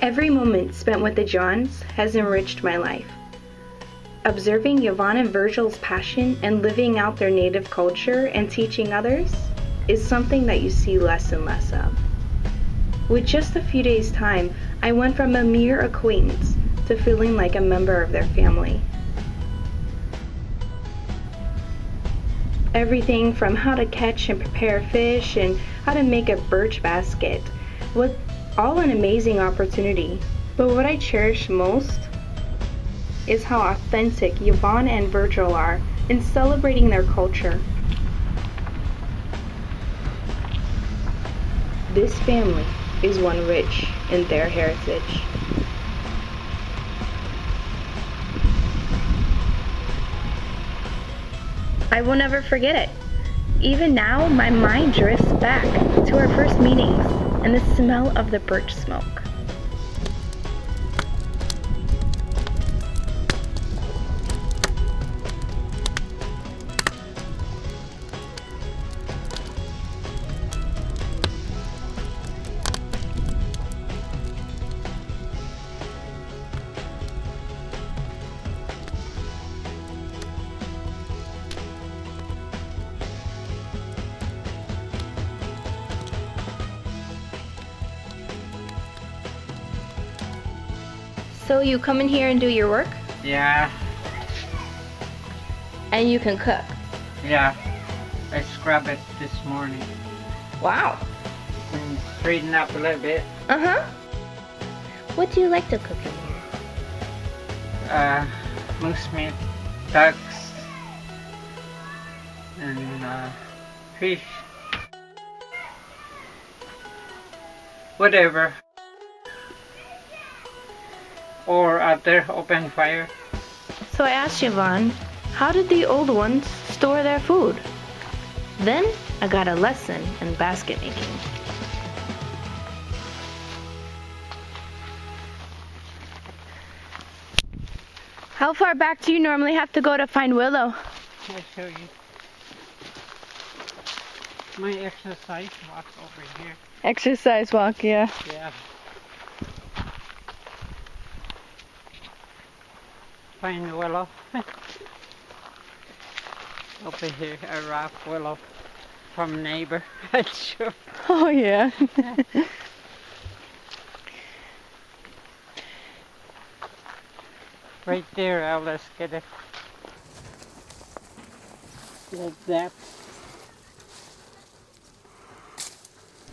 Every moment spent with the Johns has enriched my life. Observing Yvonne and Virgil's passion and living out their native culture and teaching others is something that you see less and less of. With just a few days' time, I went from a mere acquaintance to feeling like a member of their family. Everything from how to catch and prepare fish and how to make a birch basket was all an amazing opportunity. But what I cherish most is how authentic Yvonne and Virgil are in celebrating their culture. This family is one rich in their heritage. I will never forget it. Even now, my mind drifts back to our first meetings and the smell of the birch smoke. So you come in here and do your work? Yeah, And you can cook? yeah. I scrub it this morning Wow. and straighten up a little bit. Uh-huh. What do you like to cook in here? Moose meat, ducks, and fish. Whatever. Or out there, open fire. So I asked Yvonne, how did the old ones store their food? Then I got a lesson in basket making. How far back do you normally have to go to find Willow? I'll show you. My exercise walk over here. Exercise walk, yeah. Yeah. Find willow. Over here, a rock willow from neighbor. Sure. Oh, yeah. Right there, let's get it. Like that.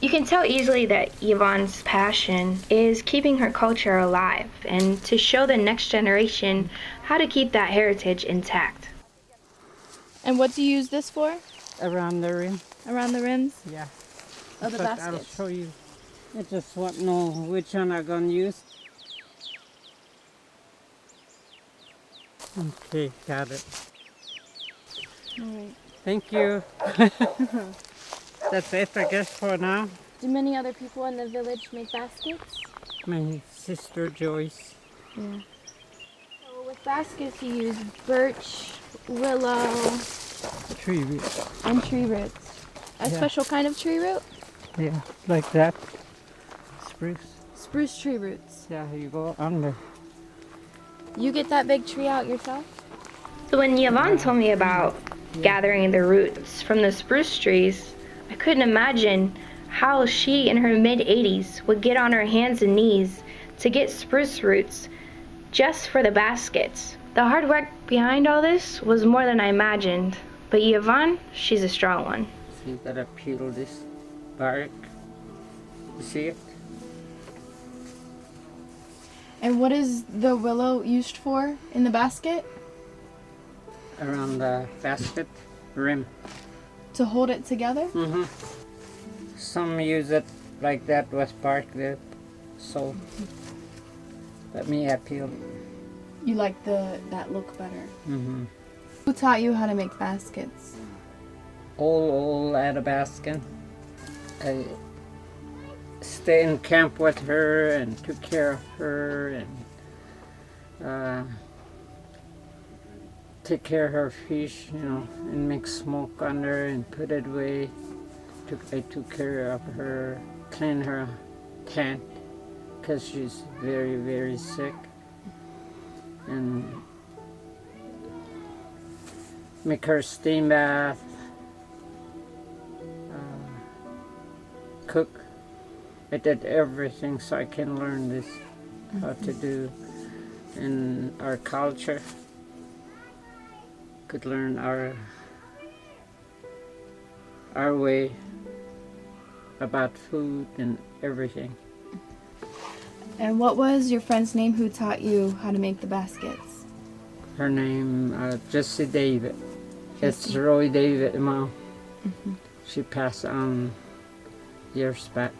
You can tell easily that Yvonne's passion is keeping her culture alive and to show the next generation how to keep that heritage intact. And what do you use this for? Around the rim. Around the rims Yeah. of the But I'll baskets? show you. I just want to know which one I'm gonna use. Okay, got it. Alright. Thank you. That's it, I guess, for now. Do many other people in the village make baskets? My sister Joyce. Yeah. So with baskets you use birch, willow, Tree root. and tree roots. A Yeah. special kind of tree root? Yeah, like that. Spruce. Spruce tree roots. Yeah, you go under. You get that big tree out yourself? So when Yvonne told me about gathering the roots from the spruce trees, I couldn't imagine how she in her mid-80s would get on her hands and knees to get spruce roots just for the baskets. The hard work behind all this was more than I imagined. But Yvonne, she's a strong one. So you gotta peel this bark. You see it? And what is the willow used for in the basket? Around the basket rim. To hold it together? Mm-hmm. Some use it like that with bark there. So let me peel. You like that look better. Mm-hmm. Who taught you how to make baskets? All at a basket. I stayed in camp with her and took care of her and take care of her fish, you know, and make smoke on her and put it away. I took care of her, clean her tent, because she's very, very sick. And make her steam bath, cook. I did everything so I can learn this, how to do in our culture. Could learn our way about food and everything. And what was your friend's name who taught you how to make the baskets? Her name, Jessie David. It's Jessie. Roy David, Mom. She passed on years back.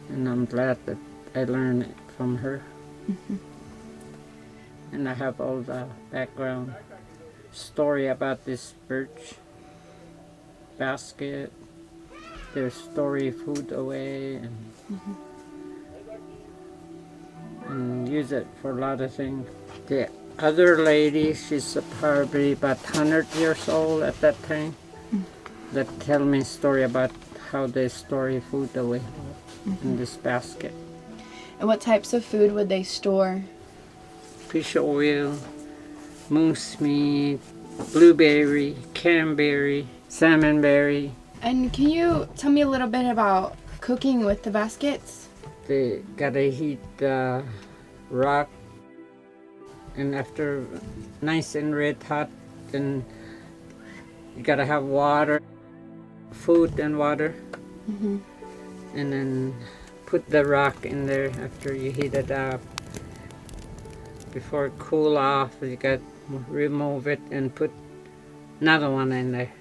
And I'm glad that I learned it from her. And I have all the background story about this birch basket, their story food away, and use it for a lot of things. The other lady, she's probably about 100 years old at that time, that tell me story about how they store food away in this basket. And what types of food would they store? Fish oil, moose meat, blueberry, cranberry, salmonberry. And can you tell me a little bit about cooking with the baskets? They gotta heat the rock, and after nice and red hot, then you gotta have water, food and water, and then put the rock in there after you heat it up. Before it cool off, you got remove it and put another one in there.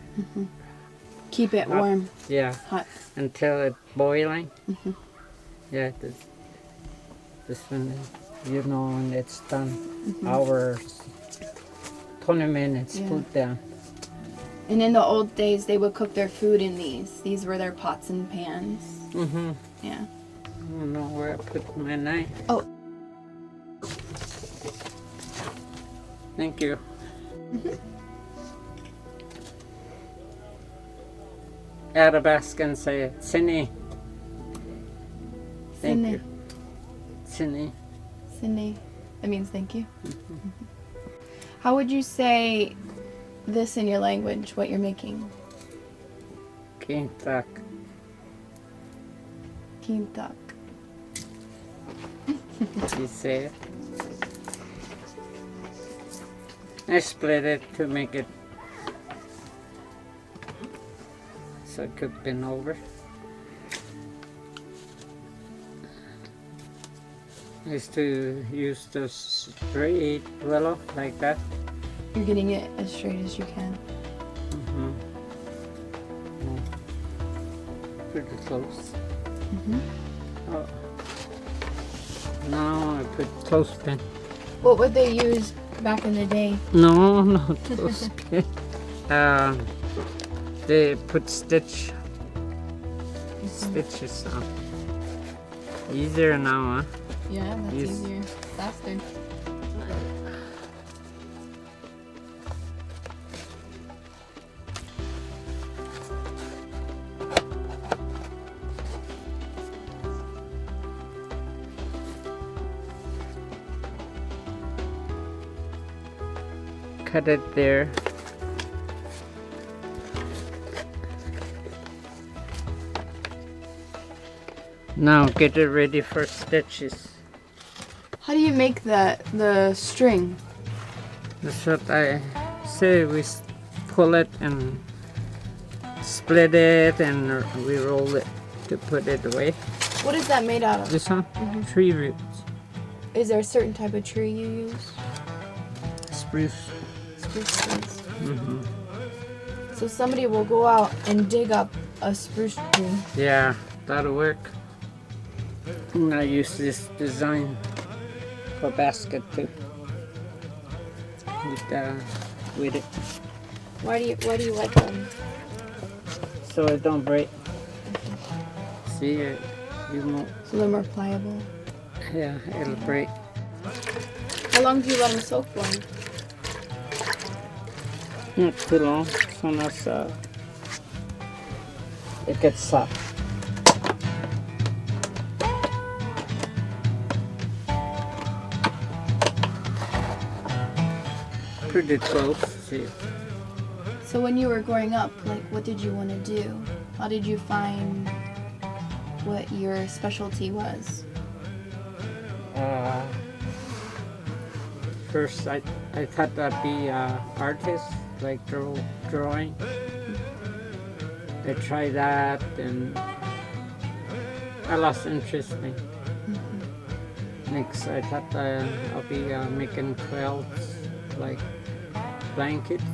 Keep it warm, Yeah, hot. until it's boiling. Yeah, this one, you know, when it's done, hours, 20 minutes, Yeah. put down. And in the old days, they would cook their food in these. These were their pots and pans. Yeah. I don't know where I put my knife. Oh. Thank you. Athabascan say Sini. Thank Sini. you. Sini. Sydney. That means thank you. How would you say this in your language, what you're making? Kintak. Kintak. You say it. I split it to make it so it could bend over. I used to use the straight willow like that. You're getting it as straight as you can. Pretty close. Oh. Now I put clothespin. What would they use back in the day? No, no clothespin. They put stitches on. Easier now, huh? Yeah, that's Yes. easier. Faster. Cut it there. Now get it ready for stitches. How do you make the string? That's what I say. We pull it and split it and we roll it to put it away. What is that made out of? This one? Tree roots. Is there a certain type of tree you use? Spruce. Spruce trees. So somebody will go out and dig up a spruce tree. Yeah, that'll work. And I use this design for basket too. With it, Why do you like them? so it don't break. See it, you won't. So they're more pliable. Yeah, it'll break. How long do you let them soak for? Not too long. As soon as it gets soft. pretty close. See, So when you were growing up, like, what did you want to do? How did you find what your specialty was? First, I thought I'd be an artist, like drawing. I tried that, and I lost interest in. Next, I thought I'll be making quilts, like blankets.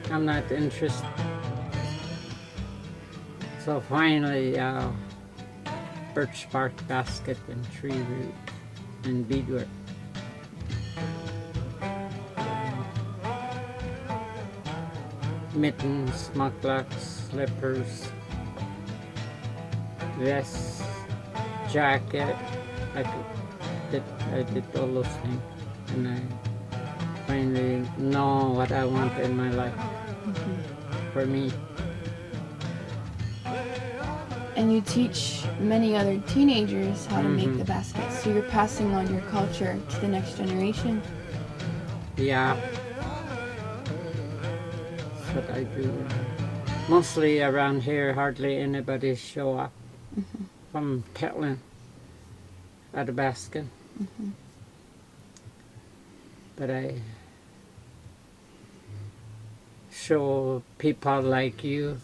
I'm not interested. So finally, birch bark basket and tree root and beadwork. Mittens, mucklucks, slippers, vests, jacket. I did all those things, and I finally know what I want in my life. For me. And you teach many other teenagers how to make the baskets. So you're passing on your culture to the next generation. Yeah. That's what I do. Mostly around here, hardly anybody show up from telling at a basket. But I show people like you.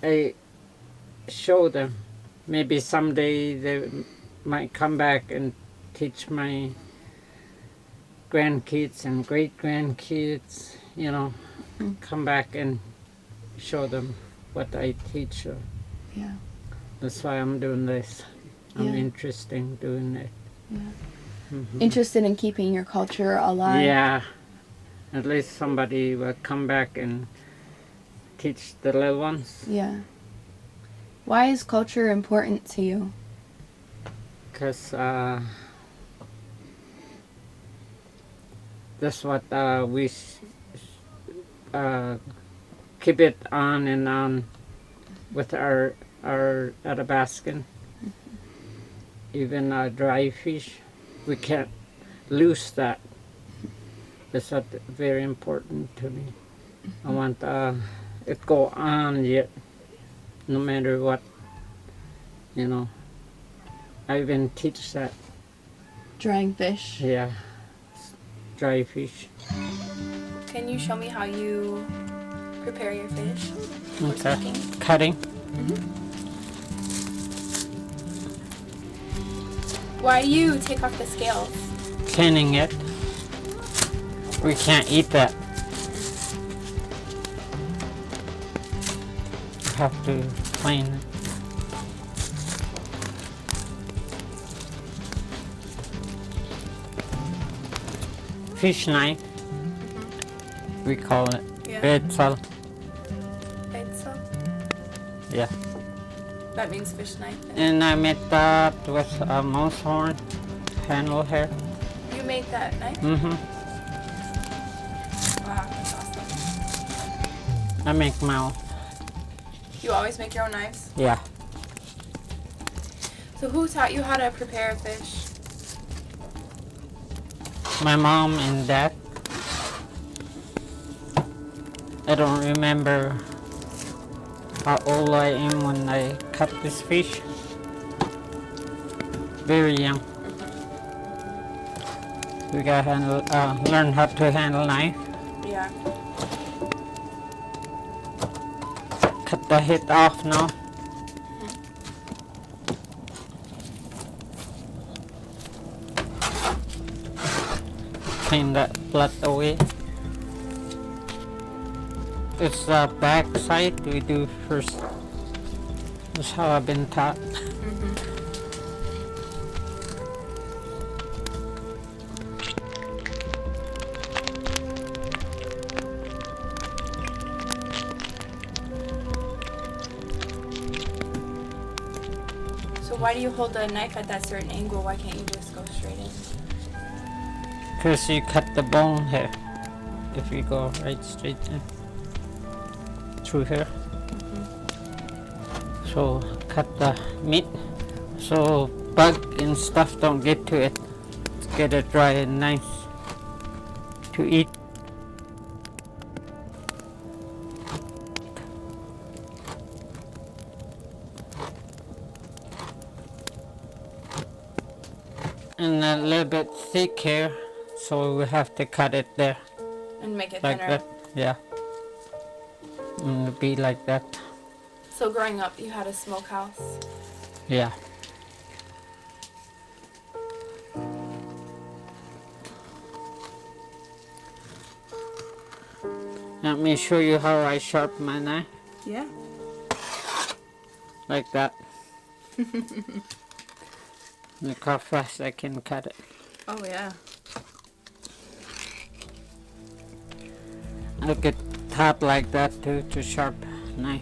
I show them. Maybe someday they might come back and teach my grandkids and great-grandkids, you know, come back and show them what I teach. Yeah. That's why I'm doing this. I'm Yeah. interested in doing it. Interested in keeping your culture alive. Yeah. At least somebody will come back and teach the little ones. Yeah. Why is culture important to you? Because that's what we keep it on and on with our Athabascan. Even dry fish, we can't lose that. That's what very important to me. I want it go on yet, no matter what, you know. I even teach that. Drying fish. Yeah, dry fish. Can you show me how you prepare your fish? for Okay. cooking? Cutting. Why do you take off the scales? Cleaning it. We can't eat that. You have to clean it. Fish knife. We call it. Yeah. Bedsal. Bedsel? Yeah. That means fish knife. And I made that with a mouse horn handle here. You made that knife? Mm-hmm. Wow, that's awesome. I make my own. You always make your own knives? Yeah. So who taught you how to prepare a fish? My mom and dad. I don't remember how old I am when I cut this fish. Very young. We gotta handle, learn how to handle knife. Yeah. Cut the head off now. Clean that blood away. It's the back side we do first. That's how I've been taught. So why do you hold the knife at that certain angle? Why can't you just go straight in? Because you cut the bone here. If you go right straight in. Through here. So cut the meat so bug and stuff don't get to it. get it dry and nice to eat. And a little bit thick here, so we have to cut it there And make it like thinner. that. Yeah. And it'll be like that. So growing up, you had a smokehouse. Yeah. Let me show you how I sharpen my knife. Yeah. Like that. Look how fast I can cut it. Oh yeah. Look at top like that too, to sharp knife.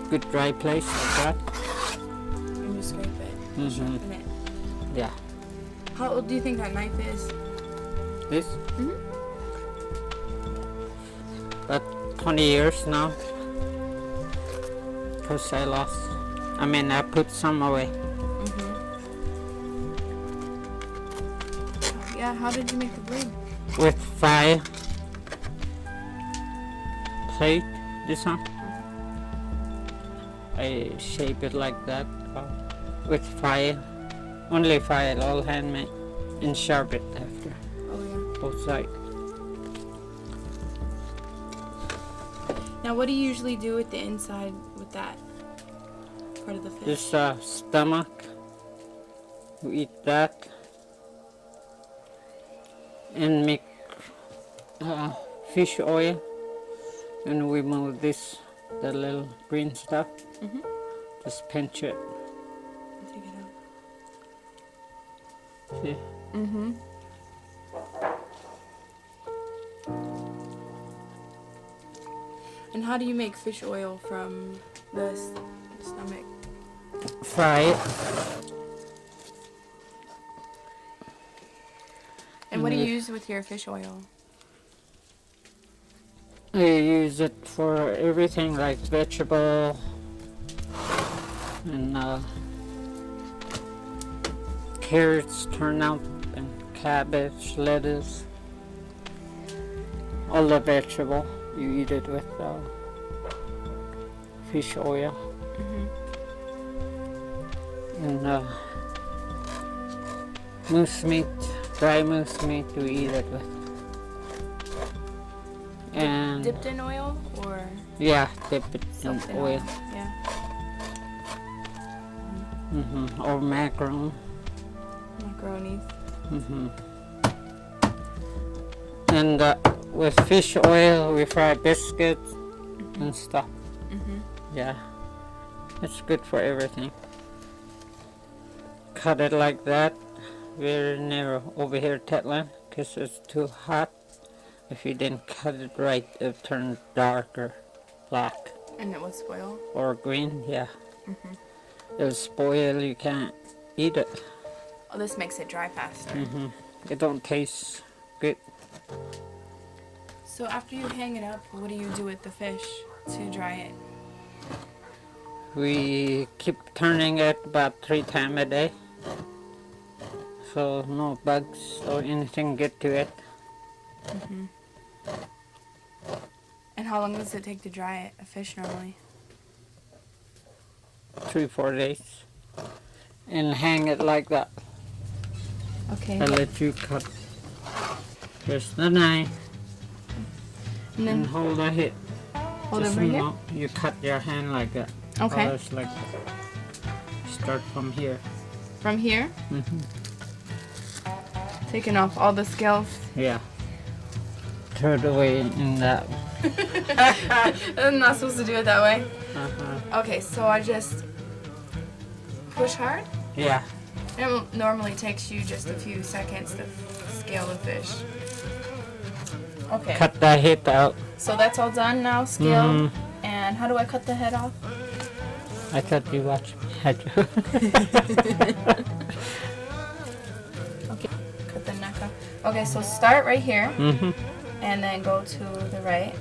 Good dry place like that. And you scrape it. Mhm. Sharpen it. Yeah. How old do you think that knife is? This? Mhm. About 20 years now. Cause I put some away. Yeah. How did you make the blade? With fire plate, this one. I shape it like that with fire, only fire, all handmade, and sharp it after Oh yeah. both sides. Now, what do you usually do with the inside with that part of the fish? This stomach, we eat that and make fish oil, and we move this, the little green stuff, Mhm. just pinch it. Take it out. See? Mm-hmm. And how do you make fish oil from the stomach? Fry it. And what do you use with your fish oil? I use it for everything like vegetable and carrots turn out, and cabbage, lettuce, all the vegetable. You eat it with fish oil. And moose meat, dry moose meat, you eat it with. And Dipped in oil or yeah, dip it in soaked in oil. Yeah. Or macaron. Macaroni. And with fish oil, we fry biscuits and stuff. Yeah, it's good for everything. Cut it like that, very narrow over here, Tetland, because it's too hot. If you didn't cut it right, it'll turn darker, black And it would spoil. or green. Yeah, it'll spoil. You can't eat it. Oh, this makes it dry faster. It don't taste good. So after you hang it up, what do you do with the fish to dry it? We keep turning it about 3 times a day, so no bugs or anything get to it. And how long does it take to dry it, a fish normally? 3-4 days, and hang it like that. Okay. I'll let you cut. Here's the knife, And and then hold the hit. hold it Just right here? no, you cut your hand like that. Okay. Or it's like start from here. From here? Taking off all the scales. Yeah. Third away in that. I'm not supposed to do it that way. Uh-huh. Okay, so I just push hard. Yeah. It normally takes you just a few seconds to scale the fish. Okay. Cut the head out. So that's all done now, scaled. And how do I cut the head off? I thought you watched me. Had you? Okay. Cut the neck off. Okay, so start right here Mm-hmm. and then go to the right.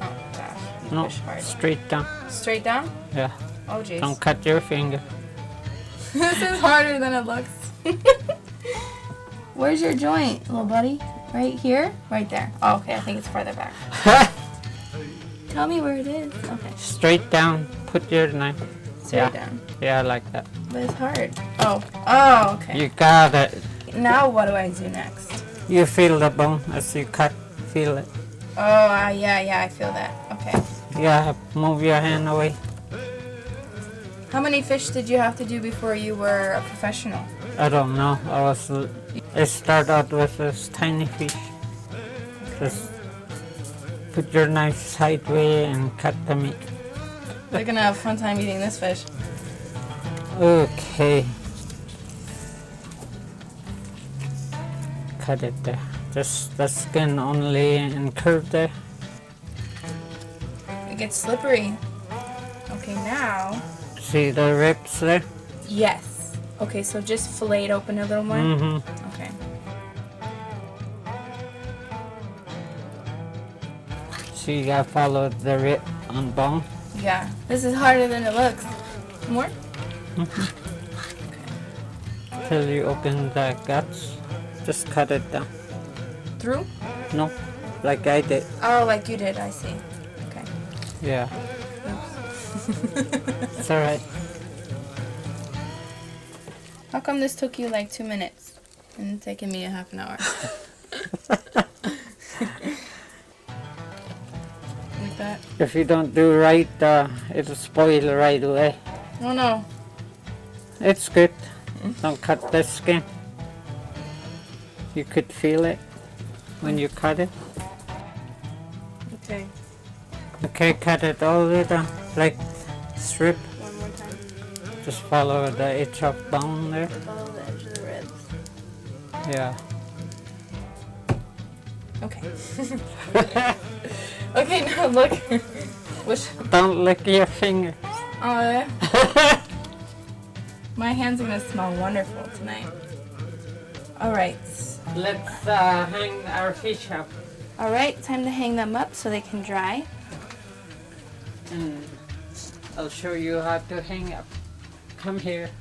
Oh gosh, you No, push hard. straight down. Straight down? Yeah. Oh jeez. Don't cut your finger. This is harder than it looks. Where's your joint, little buddy? Right here? Right there. Oh, okay. I think it's farther back. Tell me where it is. Okay. Straight down. Put your knife. Straight down. Yeah, like that. But it's hard. Oh. Oh, okay. You got it. Now what do I do next? You feel the bone as you cut. Feel it. Oh, yeah, I feel that. Okay. Yeah, move your hand away. How many fish did you have to do before you were a professional? I don't know. I start out with this tiny fish. Just put your knife sideways and cut the meat. We're gonna have a fun time eating this fish. Okay. Cut it there. Just the skin only and curve there. It gets slippery. Okay, now. See the ribs there? Yes. Okay, so just fillet it open a little more. Mm-hmm. Okay. So you gotta follow the rib on bone. Yeah. This is harder than it looks. More? Till you open the guts. Just cut it down. Through? No, like I did. Oh, like you did. I see. Okay. Yeah. It's alright. How come this took you like 2 minutes and it's taking me a half an hour? Like that? If you don't do right, it'll spoil right away. Oh no. It's good. Don't cut the skin. You could feel it when you cut it. Okay. Okay, cut it all the way down, like strip. One more time. Just follow the edge of bone there. Follow the edge of the ribs. Yeah. Okay. Okay, now look. Wish. Don't lick your finger. Oh, yeah. My hands are gonna smell wonderful tonight. All right. Let's hang our fish up. All right, time to hang them up so they can dry. And I'll show you how to hang up. Come here.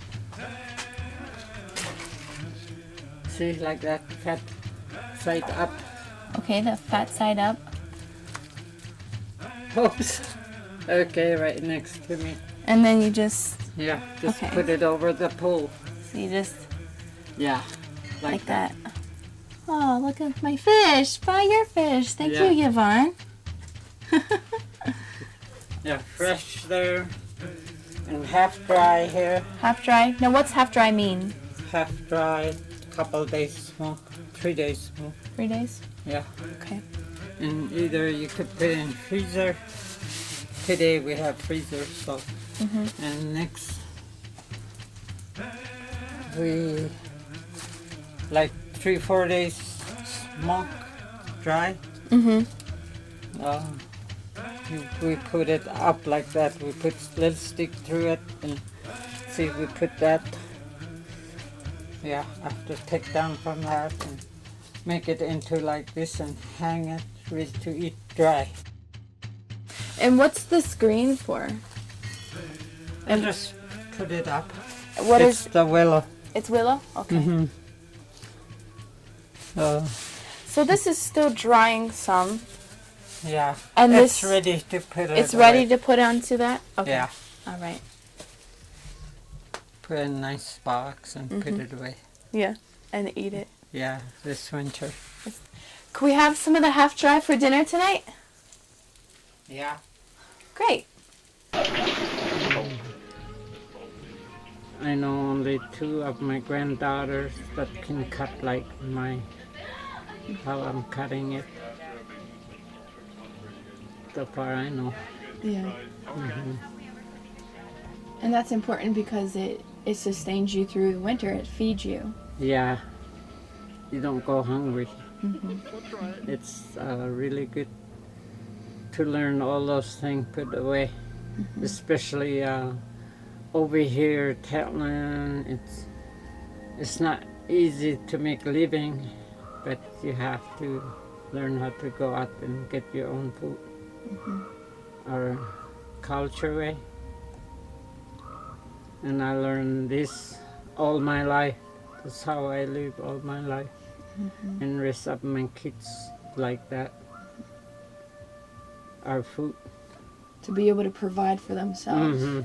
See, like that, fat side up. Okay, the fat side up. Oops. Okay, right next to me. And then you just, Yeah, just Okay. put it over the pole. so you just Yeah, like that. Oh, look at my fish. Buy your fish. Thank Yeah. you, Yvonne. Yeah, fresh there. And half dry here. Half dry. Now, what's half dry mean? Half dry, couple days smoke, 3 days smoke. 3 days? Yeah. Okay. And either you could put it in freezer. Today we have freezer, so. And next we like 3-4 days smoke dry. We put it up like that. We put little stick through it and see we put that. Yeah, after take down from that and make it into like this and hang it ready to eat dry. And what's the screen for? And just put it up. What It's is? the willow. It's willow? Okay. So this is still drying some. Yeah. And it's this- ready to put it It's ready away. to put onto that? Okay. Yeah. All right. Put it in a nice box and put it away. Yeah. And eat it. Yeah, this winter. Can we have some of the half dry for dinner tonight? Yeah. Great. I know only 2 of my granddaughters that can cut like how I'm cutting it. So far I know. Yeah. And that's important because it sustains you through the winter. It feeds you. Yeah. You don't go hungry. It's really good to learn all those things put away. Especially over here, Telton, it's not easy to make a living, but you have to learn how to go out and get your own food. Our culture way. And I learned this all my life. That's how I live all my life. and raise up my kids like that. Our food. To be able to provide for themselves. Mm-hmm.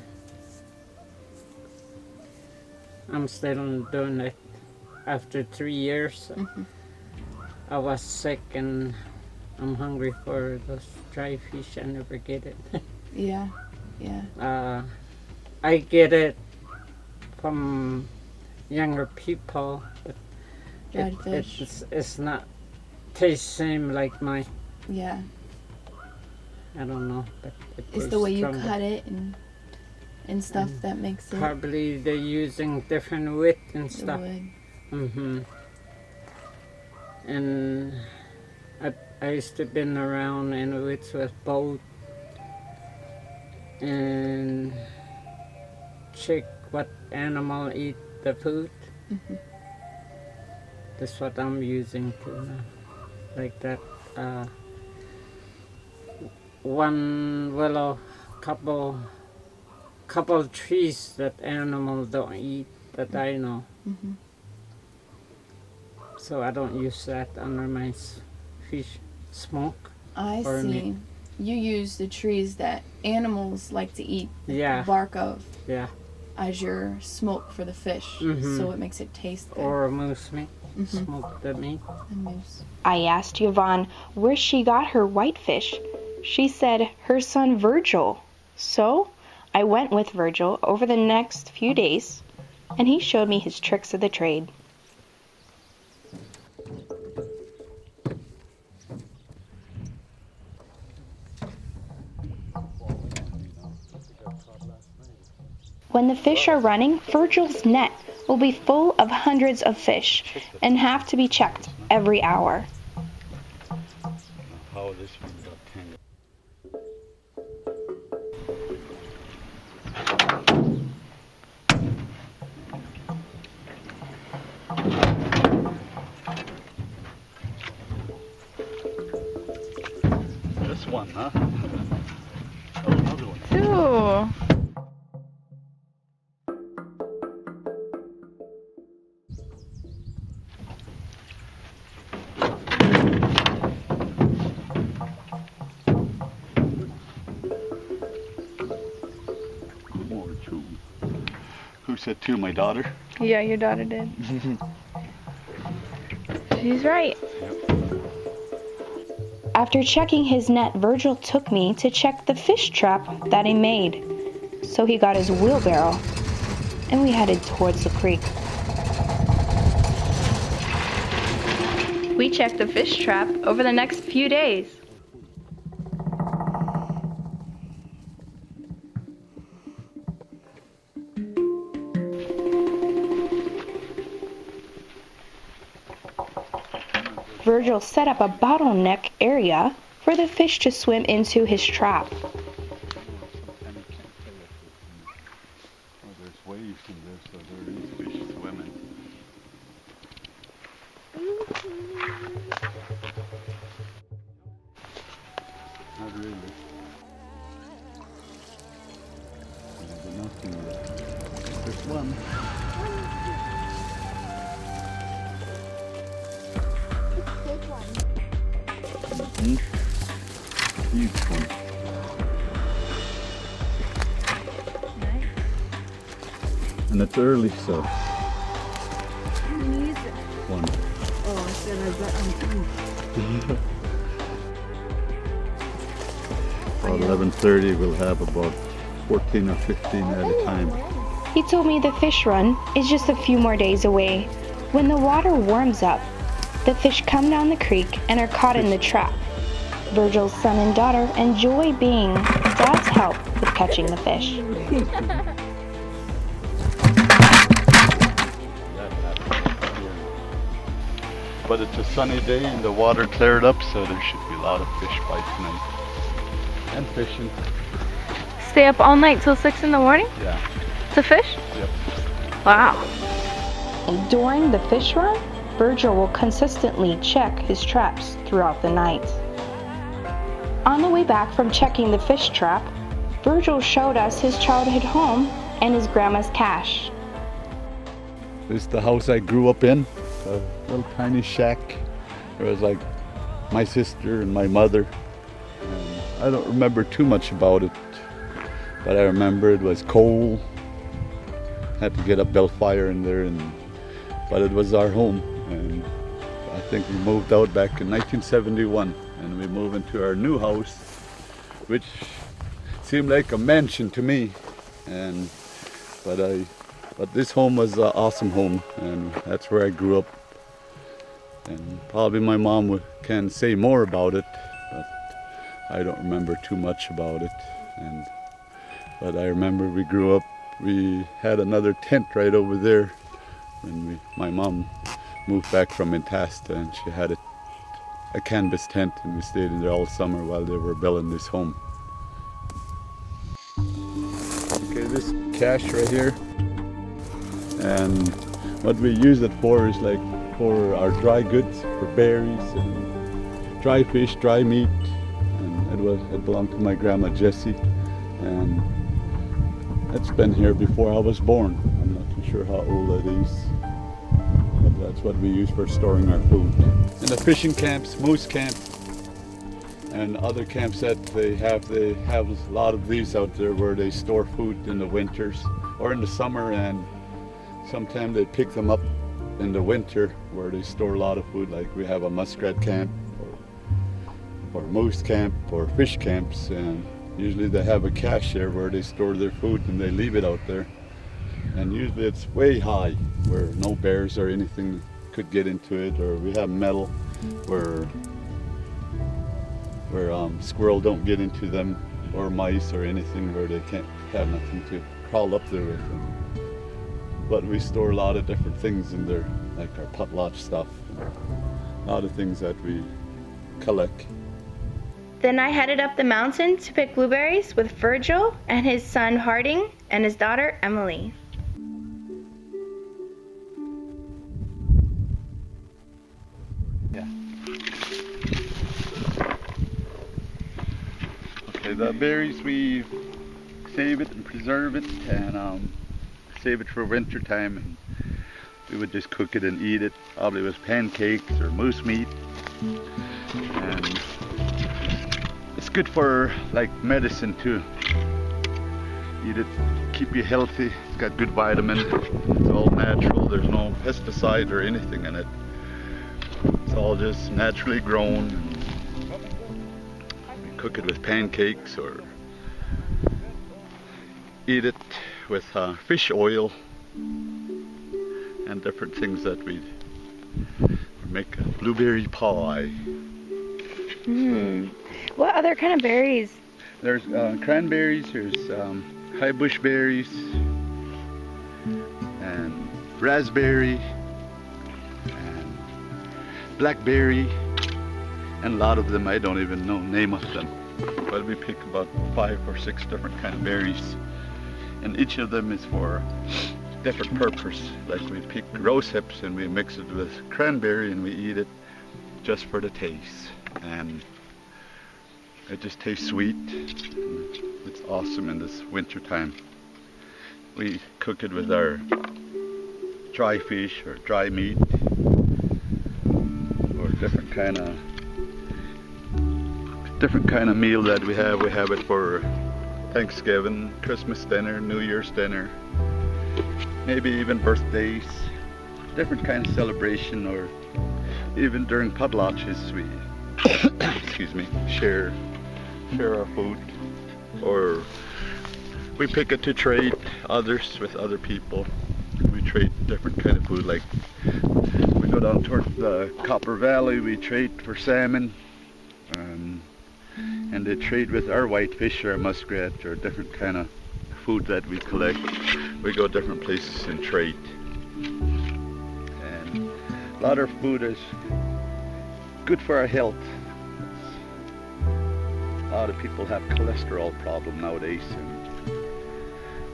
I'm still doing it. After 3 years, I was sick and I'm hungry for those dry fish. I never get it. Yeah, yeah. I get it from younger people, but Dried fish. it's not taste same like my. Yeah. I don't know, but It's the way you cut it and stuff that makes it. Probably they're using different wood and the stuff. wood. Mm-hmm. And I used to been around in woods with boat and check what animal eat the food. That's what I'm using to like that. One willow, couple trees that animals don't eat that I know. So I don't use that under my fish smoke. I or see. meat. You use the trees that animals like to eat Yeah, the bark of yeah. as your smoke for the fish, so it makes it taste good. Or moose meat, smoke the meat. And moose. I asked Yvonne where she got her whitefish. She said her son Virgil. So I went with Virgil over the next few days, and he showed me his tricks of the trade. When the fish are running, Virgil's net will be full of hundreds of fish and have to be checked every hour. How this one got tangled. This one, huh? Oh, another one. Ooh. More two. Who said two? My daughter? Yeah, your daughter did. She's right. After checking his net, Virgil took me to check the fish trap that he made. So he got his wheelbarrow, and we headed towards the creek. We checked the fish trap over the next few days. Virgil set up a bottleneck area for the fish to swim into his trap. Oh, there's waves in there, so there is fish swimming. Not really. There's nothing there. There's one. Huge one. And it's early, so. One. Oh, I said I got on About 11:30, we'll have about 14 or 15 at a time. He told me the fish run is just a few more days away. When the water warms up, the fish come down the creek and are caught in the trap. Virgil's son and daughter enjoy being Dad's help with catching the fish. But it's a sunny day and the water cleared up, so there should be a lot of fish by tonight. And fishing. Stay up all night till 6 in the morning Yeah. to fish? Yep. Wow. During the fish run, Virgil will consistently check his traps throughout the night. On the way back from checking the fish trap, Virgil showed us his childhood home and his grandma's cache. This is the house I grew up in. little tiny shack. There was like my sister and my mother. And I don't remember too much about it, but I remember it was cold. Had to get a bell fire in there, but it was our home. And I think we moved out back in 1971, and we moved into our new house, which seemed like a mansion to me. But this home was an awesome home, and that's where I grew up. And probably my mom can say more about it, but I don't remember too much about it. But I remember we grew up. We had another tent right over there when my mom moved back from Antasta, and she had a canvas tent, and we stayed in there all summer while they were building this home. Okay, this cache right here, and what we use it for is like for our dry goods, for berries and dry fish, dry meat, and it belonged to my grandma Jessie, and it's been here before I was born. I'm not too sure how old it is, but that's what we use for storing our food. In the fishing camps, Moose Camp, and other camps that they have a lot of these out there where they store food in the winters or in the summer, and sometimes they pick them up in the winter where they store a lot of food. Like we have a muskrat camp or moose camp or fish camps, and usually they have a cache there where they store their food and they leave it out there. And usually it's way high where no bears or anything could get into it, or we have metal where squirrel don't get into them, or mice or anything where they can't have nothing to crawl up there with them. But we store a lot of different things in there, like our potlatch stuff, and a lot of things that we collect. Then I headed up the mountain to pick blueberries with Virgil and his son Harding and his daughter Emily. Yeah. Okay, the berries, we save it and preserve it, and save it for winter time, and we would just cook it and eat it, probably with pancakes or moose meat. And it's good for like medicine too. Eat it, keep you healthy. It's got good vitamins. It's all natural. There's no pesticide or anything in it. It's all just naturally grown. We cook it with pancakes or eat it with fish oil and different things that we make a blueberry pie. What other kind of berries? There's cranberries, there's high bush berries, and raspberry, and blackberry, and a lot of them I don't even know name of them. But we pick about 5 or 6 different kind of berries, and each of them is for different purpose. Like we pick rose hips and we mix it with cranberry and we eat it just for the taste, and it just tastes sweet. It's awesome in this winter time. We cook it with our dry fish or dry meat, or different kind of meal that we have. We have it for Thanksgiving, Christmas dinner, New Year's dinner, maybe even birthdays, different kind of celebration, or even during potlatches we excuse me, share our food, or we pick it to trade others with other people. We trade different kind of food, like we go down towards the Copper Valley, we trade for salmon, and they trade with our whitefish or muskrat or different kind of food that we collect. We go different places and trade, and a lot of food is good for our health. A lot of people have cholesterol problem nowadays,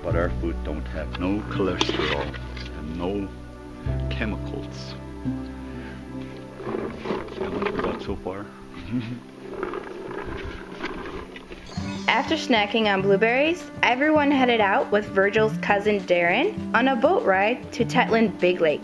but our food don't have no cholesterol and no chemicals. And what we got so far? After snacking on blueberries, everyone headed out with Virgil's cousin Darren on a boat ride to Tetlin Big Lake.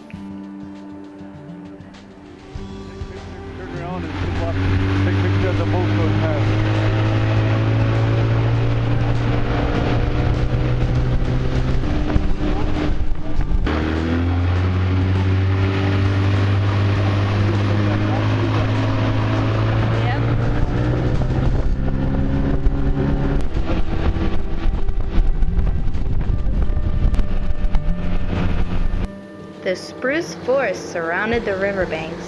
The spruce forest surrounded the riverbanks.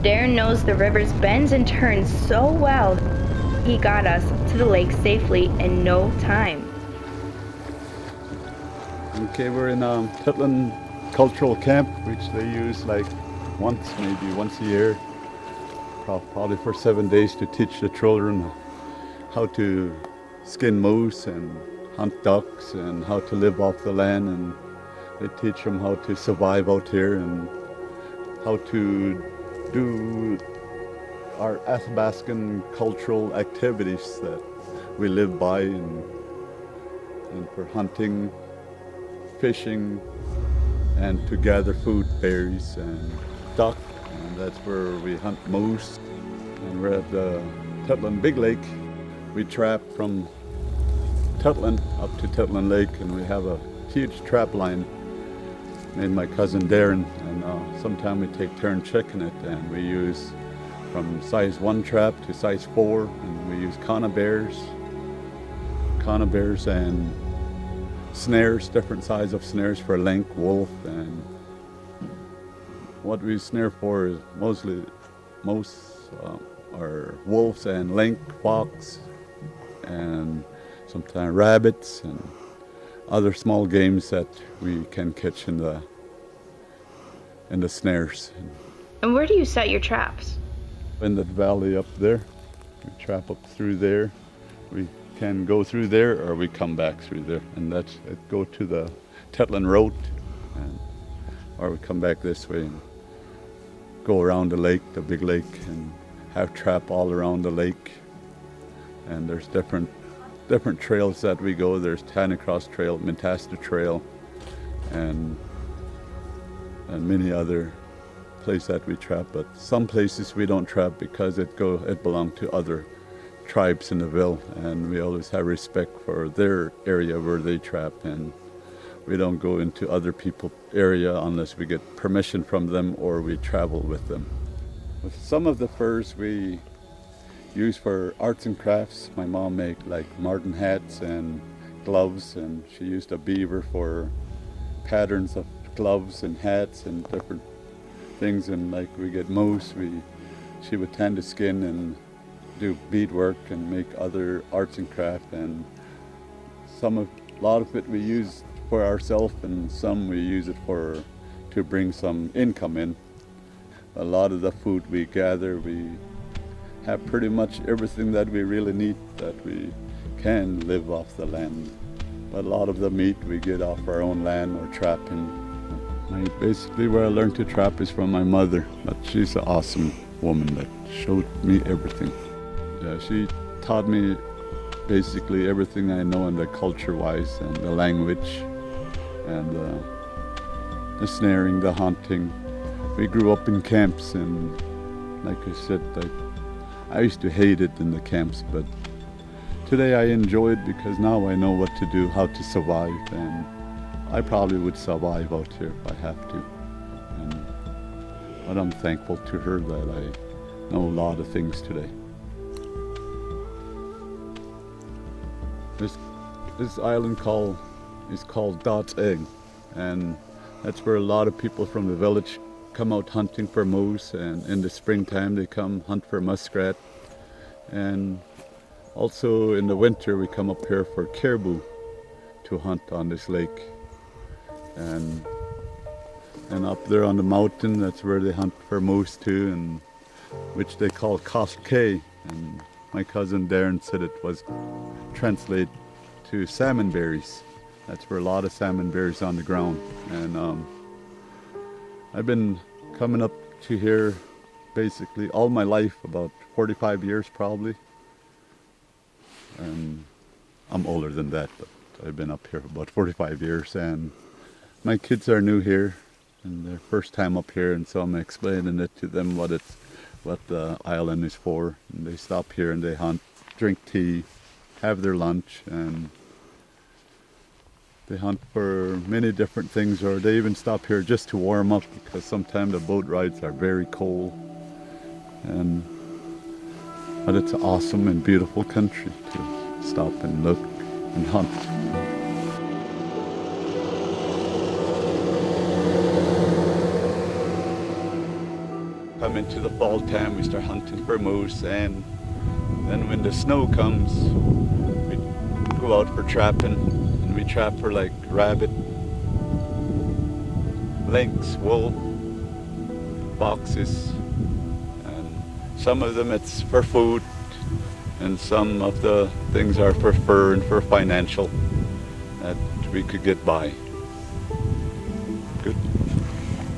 Darren knows the river's bends and turns so well. He got us to the lake safely in no time. Okay, we're in Tetlan Cultural Camp, which they use like maybe once a year, probably for 7 days, to teach the children how to skin moose and hunt ducks and how to live off the land, and they teach them how to survive out here and how to do our Athabascan cultural activities that we live by, and for hunting, fishing, and to gather food, berries and duck, and that's where we hunt moose. And we're at the Tetlan Big Lake. We trap from Tetlan up to Tetlan Lake, and we have a huge trap line made my cousin Darren, and sometimes we take turn checking it, and we use from size 1 trap to size 4, and we use conibears and snares, different size of snares for link, wolf, and what we snare for is most are wolves and link, fox, and sometimes rabbits and other small games that we can catch in the snares. And where do you set your traps? In the valley up there, we trap up through there. We can go through there, or we come back through there, and that's it. Go to the Tetlan Road, or we come back this way and go around the lake, the big lake, and have trap all around the lake. And there's different trails that we go. There's Tanacross Trail, Mentasta Trail, and many other places that we trap. But some places we don't trap because it belongs to other tribes in the ville, and we always have respect for their area where they trap, and we don't go into other people's area unless we get permission from them or we travel with them. With some of the furs we use for arts and crafts. My mom made like marten hats and gloves, and she used a beaver for patterns of gloves and hats and different things. And like we get moose, she would tend to skin and do beadwork and make other arts and craft, and a lot of it we use for ourselves, and some we use it to bring some income in. A lot of the food we gather, we have pretty much everything that we really need, that we can live off the land. But a lot of the meat we get off our own land or trapping. Basically where I learned to trap is from my mother, but she's an awesome woman that showed me everything. Yeah, she taught me basically everything I know in the culture-wise, and the language, and the snaring, the hunting. We grew up in camps, and like I said, I used to hate it in the camps, but today I enjoy it because now I know what to do, how to survive, and I probably would survive out here if I have to. But I'm thankful to her that I know a lot of things today. This island is called Dot's Egg, and that's where a lot of people from the village come out hunting for moose, and in the springtime they come hunt for muskrat, and also in the winter we come up here for caribou to hunt on this lake. And up there on the mountain, that's where they hunt for moose too, and which they call Koskay. And my cousin Darren said it was translated to salmon berries. That's where a lot of salmon berries on the ground. And I've been coming up to here basically all my life, about 45 years probably. And I'm older than that, but I've been up here for about 45 years. And my kids are new here, and their first time up here, and so I'm explaining it to them what the island is for. And they stop here and they hunt drink tea, have their lunch, and they hunt for many different things, or they even stop here just to warm up because sometimes the boat rides are very cold. But it's an awesome and beautiful country to stop and look and hunt. Come into the fall time, we start hunting for moose, and then when the snow comes, we go out for trapping, and we trap for like rabbit, lynx, wolf, foxes, and some of them it's for food, and some of the things are for fur and for financial that we could get by. Good.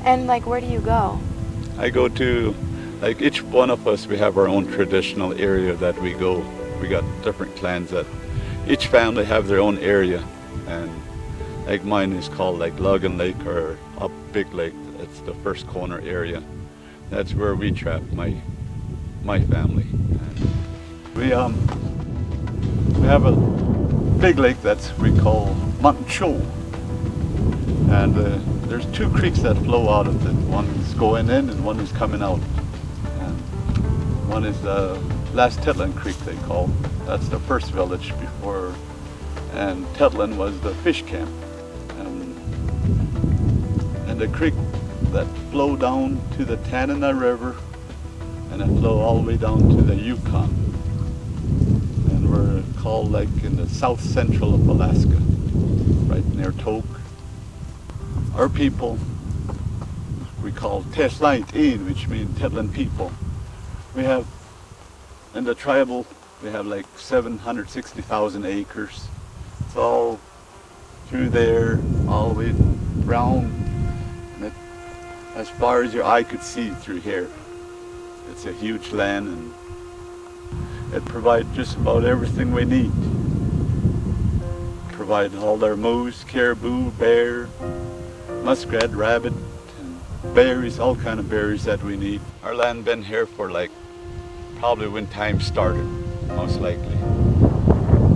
And like, where do you go? I go to, like each one of us, we have our own traditional area that we go. We got different clans that each family have their own area, and like mine is called like Logan Lake or Up Big Lake. It's the first corner area. That's where we trap my family. And we have a big lake that we call Mountain Shoal, and there's two creeks that flow out of it. One is going in and one is coming out. And one is the Last Tetlin Creek, they call. That's the first village before, and Tetlin was the fish camp. And the creek that flow down to the Tanana River, and it flow all the way down to the Yukon. And we're called like in the south central of Alaska, right near Tok. Our people, we call Tetlin, which means Tetlin people. We have, in the tribal, we have like 760,000 acres. It's all through there, all the way round, and it, as far as your eye could see through here. It's a huge land, and it provides just about everything we need. Provide all their moose, caribou, bear, muskrat, rabbit, and berries, all kind of berries that we need. Our land been here for like probably when time started, most likely.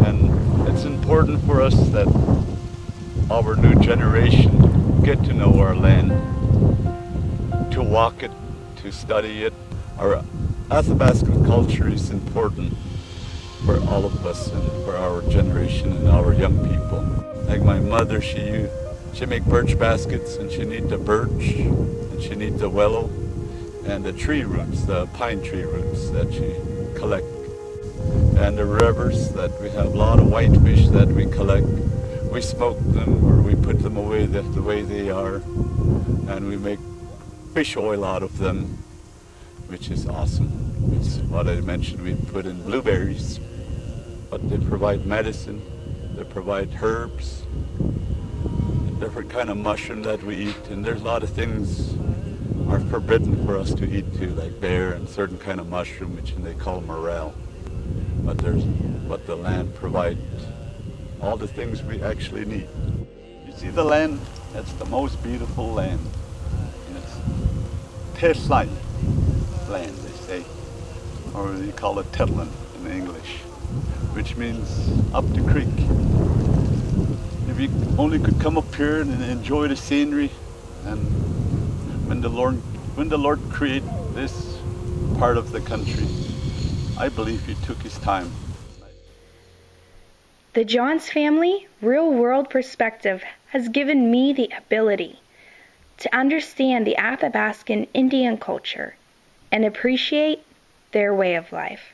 And it's important for us that our new generation get to know our land, to walk it, to study it. Our Athabascan culture is important for all of us and for our generation and our young people. Like my mother, she make birch baskets, and she need the birch, and she need the willow, and the tree roots, the pine tree roots that she collect. And the rivers that we have a lot of whitefish that we collect. We smoke them, or we put them away the way they are, and we make fish oil out of them, which is awesome. It's what I mentioned, we put in blueberries, but they provide medicine, they provide herbs, different kind of mushroom that we eat, and there's a lot of things are forbidden for us to eat too, like bear and certain kind of mushroom, which they call morel. But the land provides all the things we actually need. You see the land, that's the most beautiful land. And it's Tetlin land, they say, or they call it Tetlin in English, which means up the creek. If you only could come up here and enjoy the scenery, and when the Lord created this part of the country, I believe He took His time. The Johns family real-world perspective has given me the ability to understand the Athabascan Indian culture and appreciate their way of life.